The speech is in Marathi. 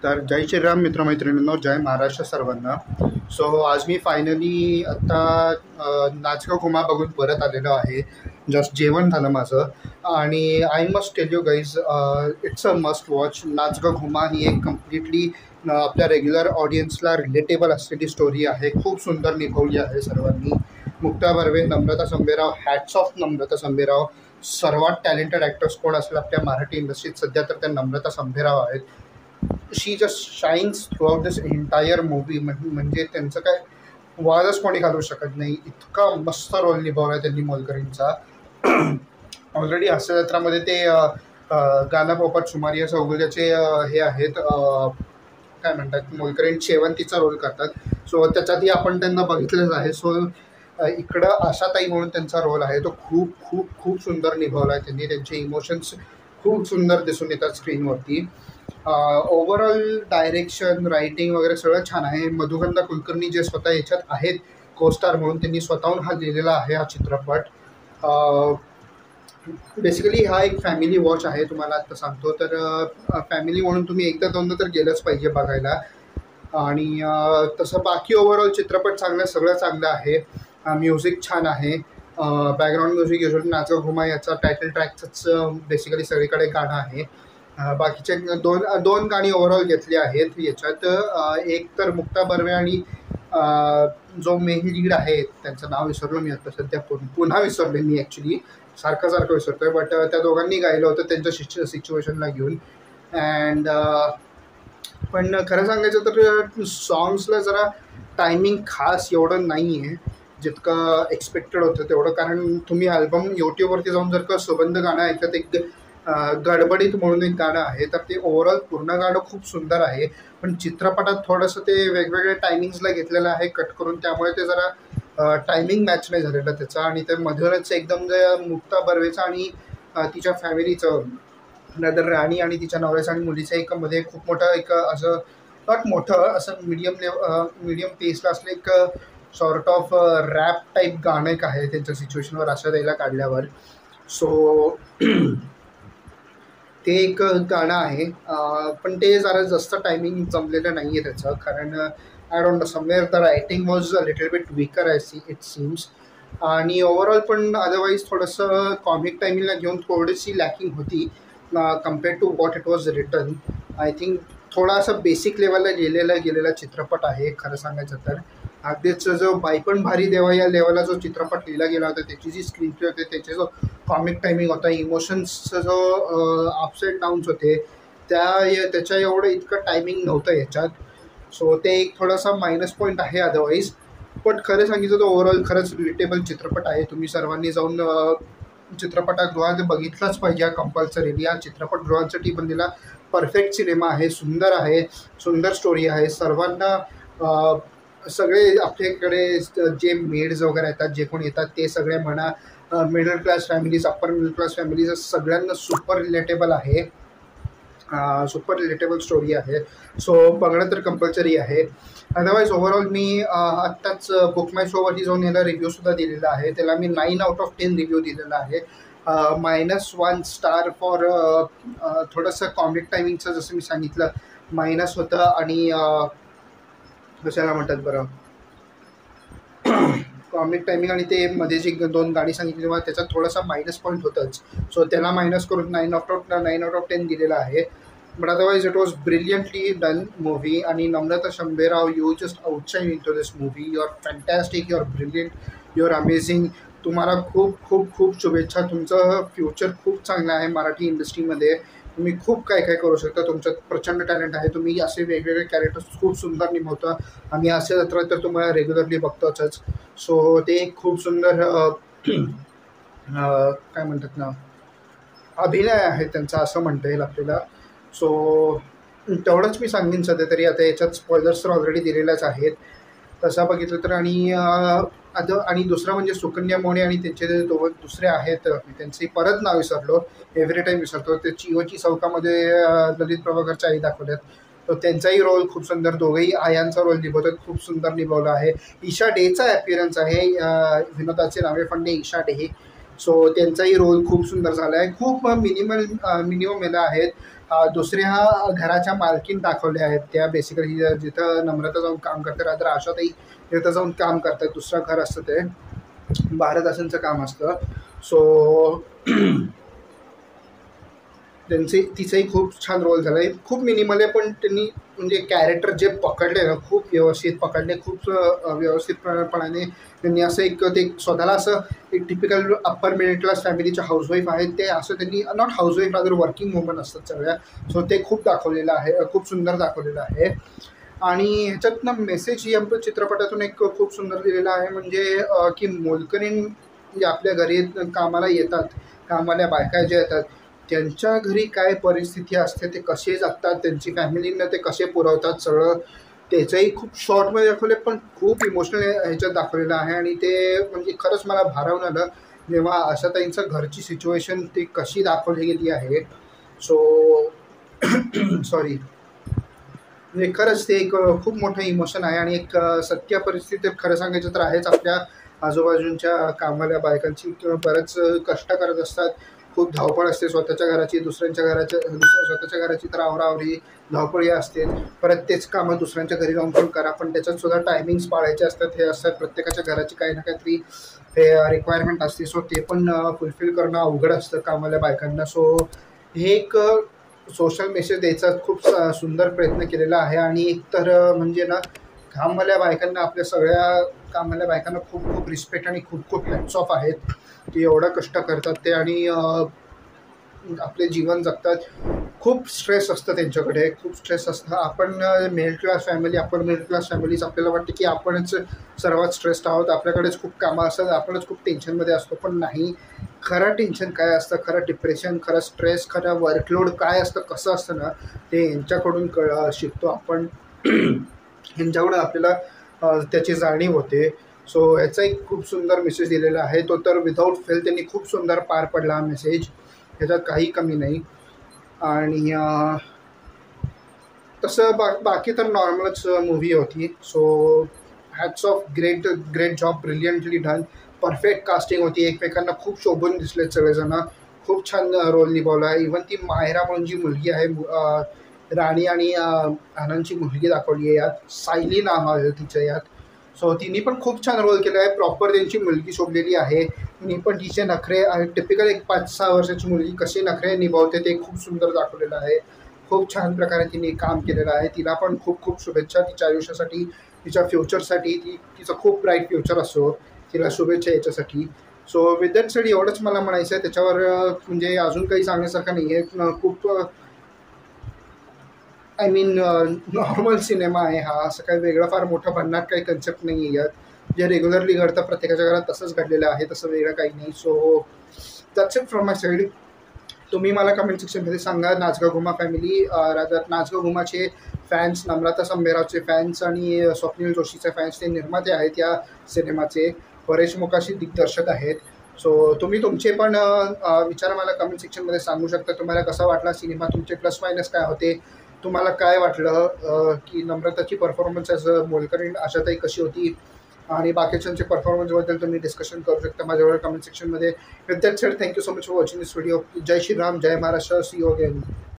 तर जय श्रीराम मित्रमैत्रिणींनो, जय महाराष्ट्र सर्वांना. सो आज मी फायनली आत्ता नाच का घुमा बघून परत आलेलो आहे. जस्ट जेवण झालं माझं आणि I must tell you guys, it's a must watch. Naach Ga Ghuma ही एक कम्प्लिटली आपल्या रेग्युलर ऑडियन्सला रिलेटेबल असलेली स्टोरी आहे. खूप सुंदर निभवली आहे सर्वांनी. Mukta Barve, Namrata Sambherao, hats off Namrata Sambherao. सर्वात टॅलेंटेड ॲक्टर्स कोण असेल आपल्या मराठी इंडस्ट्रीत सध्या तर त्या नम्रता संभेराव आहेत. शी जस्ट शाईन्स थ्रू आउट दिस एंटायर मूवी. म्हणजे त्यांचं काय वादच कोणी घालू शकत नाही. इतका मस्त रोल निभावला त्यांनी मोलकरींचा. ऑलरेडी हास्य जत्रामध्ये ते गाणं पोपट सुमारिया चौगुल्याचे हे आहेत, काय म्हणतात, मोलकरीण शेवंतीचा रोल करतात. सो त्याच्यातही आपण त्यांना बघितलंच आहे. सो इकडं आशाताई म्हणून त्यांचा रोल आहे, तो खूप खूप खूप सुंदर निभावला आहे त्यांनी. त्यांचे इमोशन्स खूप सुंदर दिसून येतात स्क्रीनवरती. ओव्हरऑल डायरेक्शन, रायटिंग वगैरे सगळं छान आहे. मधुगंधा कुलकर्णी जे स्वतः याच्यात आहेत कोस्टार म्हणून, त्यांनी स्वतःहून हा लिहिलेला आहे हा चित्रपट. बेसिकली हा एक फॅमिली वॉच आहे, तुम्हाला आता सांगतो. तर फॅमिली म्हणून तुम्ही एकदा दोनदा तर गेलंच पाहिजे बघायला. आणि तसं बाकी ओव्हरऑल चित्रपट चांगलं, सगळं चांगलं आहे. म्युझिक छान आहे. बॅकग्राऊंड म्युझिक युजली नाच का घुमा याचा टायटल ट्रॅकचंच बेसिकली सगळीकडे गाणं आहे. बाकीचे दोन गाणी ओव्हरऑल घेतली आहेत याच्यात. एक तर मुक्ता बर्वे आणि जो मेन लीड आहे त्यांचं नाव विसरलो मी आता सध्या, पुन्हा विसरले मी ॲक्च्युली, सारखं विसरतोय. बट त्या दोघांनी गायलं होतं त्यांच्या सिच्युएशनला घेऊन. अँड पण खरं सांगायचं तर सॉंग्सला जरा टायमिंग खास एवढं नाही आहे जितकं एक्सपेक्टेड होतं तेवढं. कारण तुम्ही अल्बम यूट्यूबवरती जाऊन जर का सुबंध गाणं ऐकलं, एक गडबडीत म्हणून एक गाणं आहे, तर ते ओव्हरऑल पूर्ण गाणं खूप सुंदर आहे. पण चित्रपटात थोडंसं ते वेगवेगळ्या टायमिंग्सला घेतलेलं आहे कट करून, त्यामुळे ते जरा टायमिंग मॅच नाही झालेलं त्याचा. आणि ते मधूनच एकदम जे मुक्ता बर्वेचं आणि तिच्या फॅमिलीचं, नंतर राणी आणि तिच्या नवऱ्याचं आणि मुलीचं एक मध्ये खूप मोठं एक असं, नॉट मोठं असं, मीडियम पेसला असलं एक सॉर्ट ऑफ रॅप टाईप गाणं एक आहे त्यांच्या सिच्युएशनवर आशा द्यायला काढल्यावर. सो ते एक गाणं आहे. पण ते जरा जास्त टायमिंग जमलेलं नाही आहे त्याचं. कारण I don't know, somewhere the writing was a little bit weaker it seems. आणि ओव्हरऑल पण अदरवाईज थोडंसं कॉमिक टायमिंगला घेऊन थोडीशी लॅकिंग होती compared to what it was written. I think थोडा असं बेसिक लेवलला गेलेला चित्रपट आहे खरं सांगायचं तर. अगदीच जो बायपण भारी देवा या लेवलला जो चित्रपट लिहिला गेला होता, त्याची जी स्क्रीन प्ले होते, त्याचे जो कॉमिक टायमिंग होता, इमोशन्सचा जो अप्स अँड डाऊन्स होते, त्याच्या एवढं इतकं टायमिंग नव्हतं याच्यात. सो ते एक थोडासा मायनस पॉईंट आहे अदरवाईज. पण खरं सांगितलं तर ओव्हरऑल खरंच रिलेटेबल चित्रपट आहे. तुम्ही सर्वांनी जाऊन चित्रपटगृहात बघितलंच पाहिजे कंपल्सरीली. या चित्रपटगृहांसाठी बनलेला परफेक्ट सिनेमा आहे, सुंदर आहे, सुंदर स्टोरी आहे. सर्वांना सगळे आपल्याकडे जे मेड्स वगैरे येतात, जे कोण येतात ते सगळे म्हणा, middle class families, upper middle class families, सगळ्यांना सुपर रिलेटेबल आहे, सुपर रिलेटेबल स्टोरी आहे. सो बघणं तर कंपल्सरी आहे. अदरवाईज ओव्हरऑल मी आत्ताच बुक माय शोवरती जाऊन याला रिव्ह्यूसुद्धा दिलेला आहे. त्याला मी 9/10 रिव्ह्यू दिलेला आहे. -1 स्टार फॉर थोडंसं कॉमिक टायमिंगचं, जसं मी सांगितलं, मायनस होतं. आणि कशाला म्हणतात बरं, कॉमिक टायमिंग आणि ते मध्ये जी 2 गाणी सांगितली तेव्हा त्याच्यात थोडासा मायनस पॉईंट होतंच. सो त्याला मायनस करून 9/10 दिलेला आहे. But otherwise it was brilliantly done movie. आणि Namrata Sambherao, you just outshine in to this movie. You are fantastic, you are brilliant, you are amazing. तुम्हाला खूप खूप खूप शुभेच्छा. तुमचं फ्युचर खूप चांगलं आहे मराठी इंडस्ट्रीमध्ये. तुम्ही खूप काय काय करू शकता. तुमच्यात प्रचंड टॅलेंट आहे. तुम्ही असे वेगवेगळे कॅरेक्टर्स खूप सुंदर निभावता. आम्ही असे जत्रा तर तुम्हाला रेग्युलरली बघतोच. सो ते एक खूप सुंदर काय म्हणतात ना, अभिनय आहे त्यांचा, असं म्हणता येईल आपल्याला. सो तेवढंच मी सांगेन सध्या तरी. आता याच्यात स्पॉयलर्स तर ऑलरेडी दिलेल्याच आहेत तसं बघितलं तर. आणि दुसरं म्हणजे सुकन्या मोने आणि त्यांचे जे दुसरे आहेत, त्यांचे परत नाव विसरलो, एव्हरी टाईम विसरतो. ते चिओची चौकामध्ये ललित प्रभाकरच्या आई दाखवल्यात, तर त्यांचाही रोल खूप सुंदर. दोघंही आयांचा रोल निभवतात, खूप सुंदर निभवला आहे. ईशा डेचा ॲपियरन्स आहे. विनोदाचे नावे फंडे ईशा डे. सो त्यांचाही रोल खूप सुंदर झाला आहे. खूप मिनिमम याला आहेत. दुसऱ्या घराच्या मालकीन दाखवल्या आहेत त्या बेसिकली जिथं नम्रता जाऊन काम करते, रात्र आशाताई तिथं जाऊन काम करतात. दुसरं घर असतं ते भारतदासांचं काम असतं. सो तिचाही खूप छान रोल झाला आहे. खूप मिनिमल आहे पण त्यांनी म्हणजे कॅरेक्टर जे पकडले ना खूप व्यवस्थित पकडले. खूप व्यवस्थितपणाने त्यांनी असं ते स्वतःला असं एक टिपिकल अप्पर मिडल क्लास फॅमिलीच्या हाऊसवाईफ आहेत ते असं त्यांनी not housewife rather working woman असतात सगळ्या. सो ते खूप दाखवलेलं आहे, खूप सुंदर दाखवलेलं आहे. आणि ह्याच्यातनं मेसेज ही आमच्या चित्रपटातून एक खूप सुंदर दिलेला आहे म्हणजे की मोलकरीण जे आपल्या घरी कामाला येतात, कामाला बायका ज्या येतात त्यांच्या घरी काय परिस्थिती असते, ते कसे जगतात, त्यांची फॅमिलींना ते कसे पुरवतात सगळं, त्याचंही खूप शॉर्टमध्ये दाखवले पण खूप इमोशनल ह्याच्यात दाखवलेलं आहे. आणि ते म्हणजे खरंच मला भारावून आलं जेव्हा आशाताईंचं घरची सिच्युएशन ती कशी दाखवली गेली आहे. सो सॉरी, म्हणजे खरंच ते एक खूप मोठं इमोशन आहे. आणि एक सत्य परिस्थिती खरं सांगायचं तर आहेच. आपल्या आजूबाजूच्या कामाल्या बायकांची किंवा बरंच कष्ट करत असतात, खूप धावपळ असते स्वतःच्या घराची, स्वतःच्या घराची तर आवराआवरी धावपळी असते. परत तेच कामं दुसऱ्यांच्या घरी जाऊन पण करा, पण त्याच्यात सुद्धा टायमिंग्स पाळायचे असतात. हे असतात प्रत्येकाच्या घराची काही ना काहीतरी हे रिक्वायरमेंट असते. सो ते पण फुलफिल करणं अवघड असतं कामाल्या बायकांना. सो हे एक सोशल मेसेज द्यायचा खूप सुंदर प्रयत्न केलेला आहे. आणि एक तर म्हणजे ना कामवाल्या बायकांना, आपल्या सगळ्या कामवाल्या बायकांना खूप खूप रिस्पेक्ट आणि खूप खूप हॅट्स ऑफ आहेत की एवढं कष्ट करतात ते आणि आपले जीवन जगतात. खूप स्ट्रेस असतं त्यांच्याकडे, खूप स्ट्रेस असतं. आपण middle class family, upper middle class families आपल्याला वाटतं की आपणच सर्वात स्ट्रेस्ड आहोत, आपल्याकडेच खूप कामं असतात, आपणच खूप टेन्शनमध्ये असतो. पण नाही, खरं टेन्शन काय असतं, खरं डिप्रेशन, खरं स्ट्रेस, खरं वर्कलोड काय असतं, कसं असतं ना ते यांच्याकडून शिकतो आपण. ह्यांच्याकडून आपल्याला त्याची जाणीव होते. सो याचा एक खूप सुंदर मेसेज दिलेला आहे. तो तर विदाऊट फेल त्यांनी खूप सुंदर पार पडला हा मेसेज, ह्याच्यात काही कमी नाही. आणि तसं बाकी तर नॉर्मलच मूवी होती. So hats off, great great job, brilliantly done, perfect casting होती. एकमेकांना खूप शोभून दिसलेत सगळेजण, खूप छान रोल निभावला आहे. इव्हन ती मायरा म्हणून जी मुलगी आहे, राणी आणि आनंदची मुलगी दाखवली आहे यात, सायली नाव आहे तिचं यात. सो तिने पण खूप छान रोल केला आहे. प्रॉपर त्यांची मुलगी शोभलेली आहे. तिने पण तिचे नखरे, टिपिकल एक 5-6 वर्षाची मुलगी कसे नखरे निभावते ते खूप सुंदर दाखवलेलं आहे. खूप छान प्रकारे तिने काम केलेलं आहे. तिला पण खूप खूप शुभेच्छा तिच्या आयुष्यासाठी, तिच्या फ्युचरसाठी. तिचं खूप ब्राईट फ्युचर असो, तिला शुभेच्छा याच्यासाठी. सो विथ दॅट सेड एवढंच मला म्हणायचं आहे. त्याच्यावर म्हणजे अजून काही सांगण्यासारखं नाही आहे. खूप आय मीन नॉर्मल सिनेमा आहे हा, असं काही वेगळं फार मोठं भन्नाट काही कन्सेप्ट नाही आहे यात. जे रेग्युलरली घडतं प्रत्येकाच्या घरात तसंच घडलेलं आहे, तसं वेगळं काही नाही. So that's it from my side. तुम्ही मला कमेंट सेक्शनमध्ये सांगा, नाच गा घुमा फॅमिली रादर नाच गा घुमाचे फॅन्स, नम्रता संभेरावचे फॅन्स आणि स्वप्नील जोशीचे फॅन्स, ते निर्माते आहेत या सिनेमाचे, परेश मोकाशी दिग्दर्शक आहेत. सो तुम्ही तुमचे पण विचार मला कमेंट सेक्शनमध्ये सांगू शकता. तुम्हाला कसा वाटला सिनेमा, तुमचे प्लस मायनस काय होते, तुम्हाला काय वाटलं की नम्रताची परफॉर्मन्स ॲज अ मोलकरीण आशाताई कशी होती, आणि बाकीच्यांचे परफॉर्मन्सबद्दल तुम्ही डिस्कशन करू शकता माझ्यावर कमेंट सेक्शनमध्ये. With that said, thank you so much for watching this video. जय श्रीराम, जय महाराष्ट्र, सी यू अगेन.